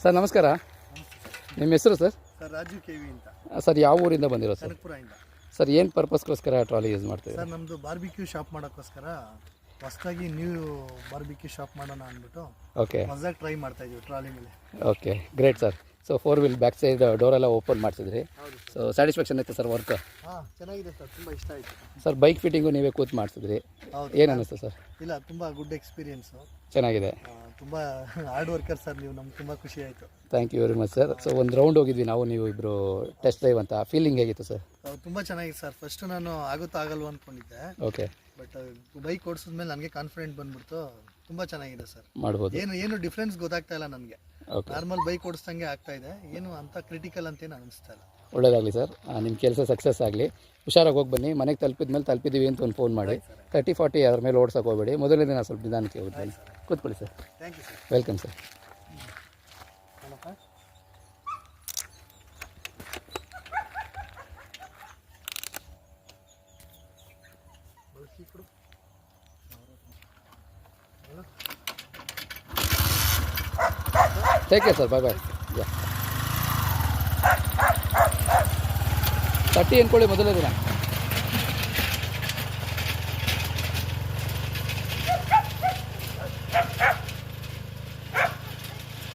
Sir ನಮಸ್ಕಾರ. ನಿಮ್ಮ ಹೆಸರು ಸರ್? ಸರ್ ರಾಜು ಕೆವಿ ಅಂತ. ಸರ್ ಯಾವ ಊರಿಂದ ಬಂದಿರೋ ಸರ್? ಕನಕಪುರದಿಂದ. ಸರ್ ಏನು ಪರ್ಪಸ್ಗೋಸ್ಕರ ಟ್ರಾಲಿ ಯೂಸ್ ಮಾಡ್ತೀವಿ? ಸರ್ ನಮ್ಮದು ಬಾರ್ಬಿಕ್ಯೂ ಶಾಪ್ ಮಾಡೋಕ್ಕೋಸ್ಕರ ಹೊಸದಾಗಿ ನ್ಯೂ ಬಾರ್ಬಿಕ್ಯೂ ಶಾಪ್ ಮಾಡೋಣ ಅಂದ್ಬಿಟ್ಟು ಓಕೆ ಹೊಸದಾಗಿ ಟ್ರೈ ಮಾಡ್ತಾ ಇದೀವಿ ಟ್ರಾಲಿ ಮೇಲೆ. Okay great sir. So 4 wheel back side ಡೋರೆಲ್ಲ ಓಪನ್ ಮಾಡಿಸಿದ್ರಿ. ಸೊ ಸ್ಯಾಟಿಸ್ಫ್ಯಾಕ್ಷನ್ ಐತೆ ಸರ್ ವರ್ಕ್? ಹಾಂ ಚೆನ್ನಾಗಿದೆ ಸರ್, ತುಂಬ ಇಷ್ಟ ಆಯಿತು ಸರ್. ಬೈಕ್ ಫಿಟ್ಟಿಂಗು ನೀವೇ ಕೂತು ಮಾಡಿಸಿದ್ರಿ, ಏನು ಅನ್ನಿಸ್ತು ಸರ್? ಇಲ್ಲ, ತುಂಬ ಗುಡ್ ಎಕ್ಸ್ಪೀರಿಯೆನ್ಸು, ಚೆನ್ನಾಗಿದೆ. ತುಂಬ ಹಾರ್ಡ್ ವರ್ಕರ್ ಸರ್ ನೀವು, ನಮ್ಗೆ ತುಂಬ ಖುಷಿ ಆಯಿತು. Thank you very much sir. So ಒಂದು ರೌಂಡ್ ಹೋಗಿದ್ವಿ ನಾವು ನೀವು ಇಬ್ಬರು ಟೆಸ್ಟ್ ಡ್ರೈವ್ ಅಂತ, ಫೀಲಿಂಗ್ ಹೇಗಿತ್ತು ಸರ್? ತುಂಬ ಚೆನ್ನಾಗಿದೆ ಸರ್. ಫಸ್ಟು ನಾನು ಆಗುತ್ತೋ ಆಗಲ್ವ ಅಂದ್ಕೊಂಡಿದ್ದೆ, ಓಕೆ. ಬಟ್ ಬೈಕ್ ಓಡಿಸಿದ್ಮೇಲೆ ನನಗೆ ಕಾನ್ಫಿಡೆಂಟ್ ಬಂದ್ಬಿಡ್ತು. ತುಂಬ ಚೆನ್ನಾಗಿದೆ ಸರ್, ಮಾಡ್ಬೋದು. ಏನು ಡಿಫ್ರೆನ್ಸ್ ಗೊತ್ತಾಗ್ತಾ ಇಲ್ಲ ನನಗೆ. ಓಕೆ, ನಾರ್ಮಲ್ ಬೈಕ್ ಓಡಿಸ್ದಂಗೆ ಆಗ್ತಾ ಇದೆ, ಏನು ಅಂತ ಕ್ರಿಟಿಕಲ್ ಅಂತೇನು ಅನಿಸ್ತಾ ಇಲ್ಲ. ಒಳ್ಳೇದಾಗಲಿ ಸರ್, ನಿಮ್ಮ ಕೆಲಸ ಸಕ್ಸಸ್ ಆಗಲಿ. ಹುಷಾರಾಗಿ ಹೋಗಿ ಬನ್ನಿ. ಮನೆಗೆ ತಲುಪಿದ್ದೀವಿ ಅಂತ ಒಂದು ಫೋನ್ ಮಾಡಿ. 30-40 ಅದ್ರ ಮೇಲೆ ಓಡ್ಸೋಕೆ ಹೋಗಬೇಡಿ. ಮೊದಲನೇ ದಿನ ಸ್ವಲ್ಪ ನಿಧಾನಕ್ಕೆ ಹೋಗ್ತೀನಿ. ಕೂತ್ಕೊಳ್ಳಿ sir. Thank you sir. Welcome sir. Take care sir. Bye bye. 30 ಅಂದ್ಕೊಳ್ಳಿ ಮೊದಲನೇ ದಿನ.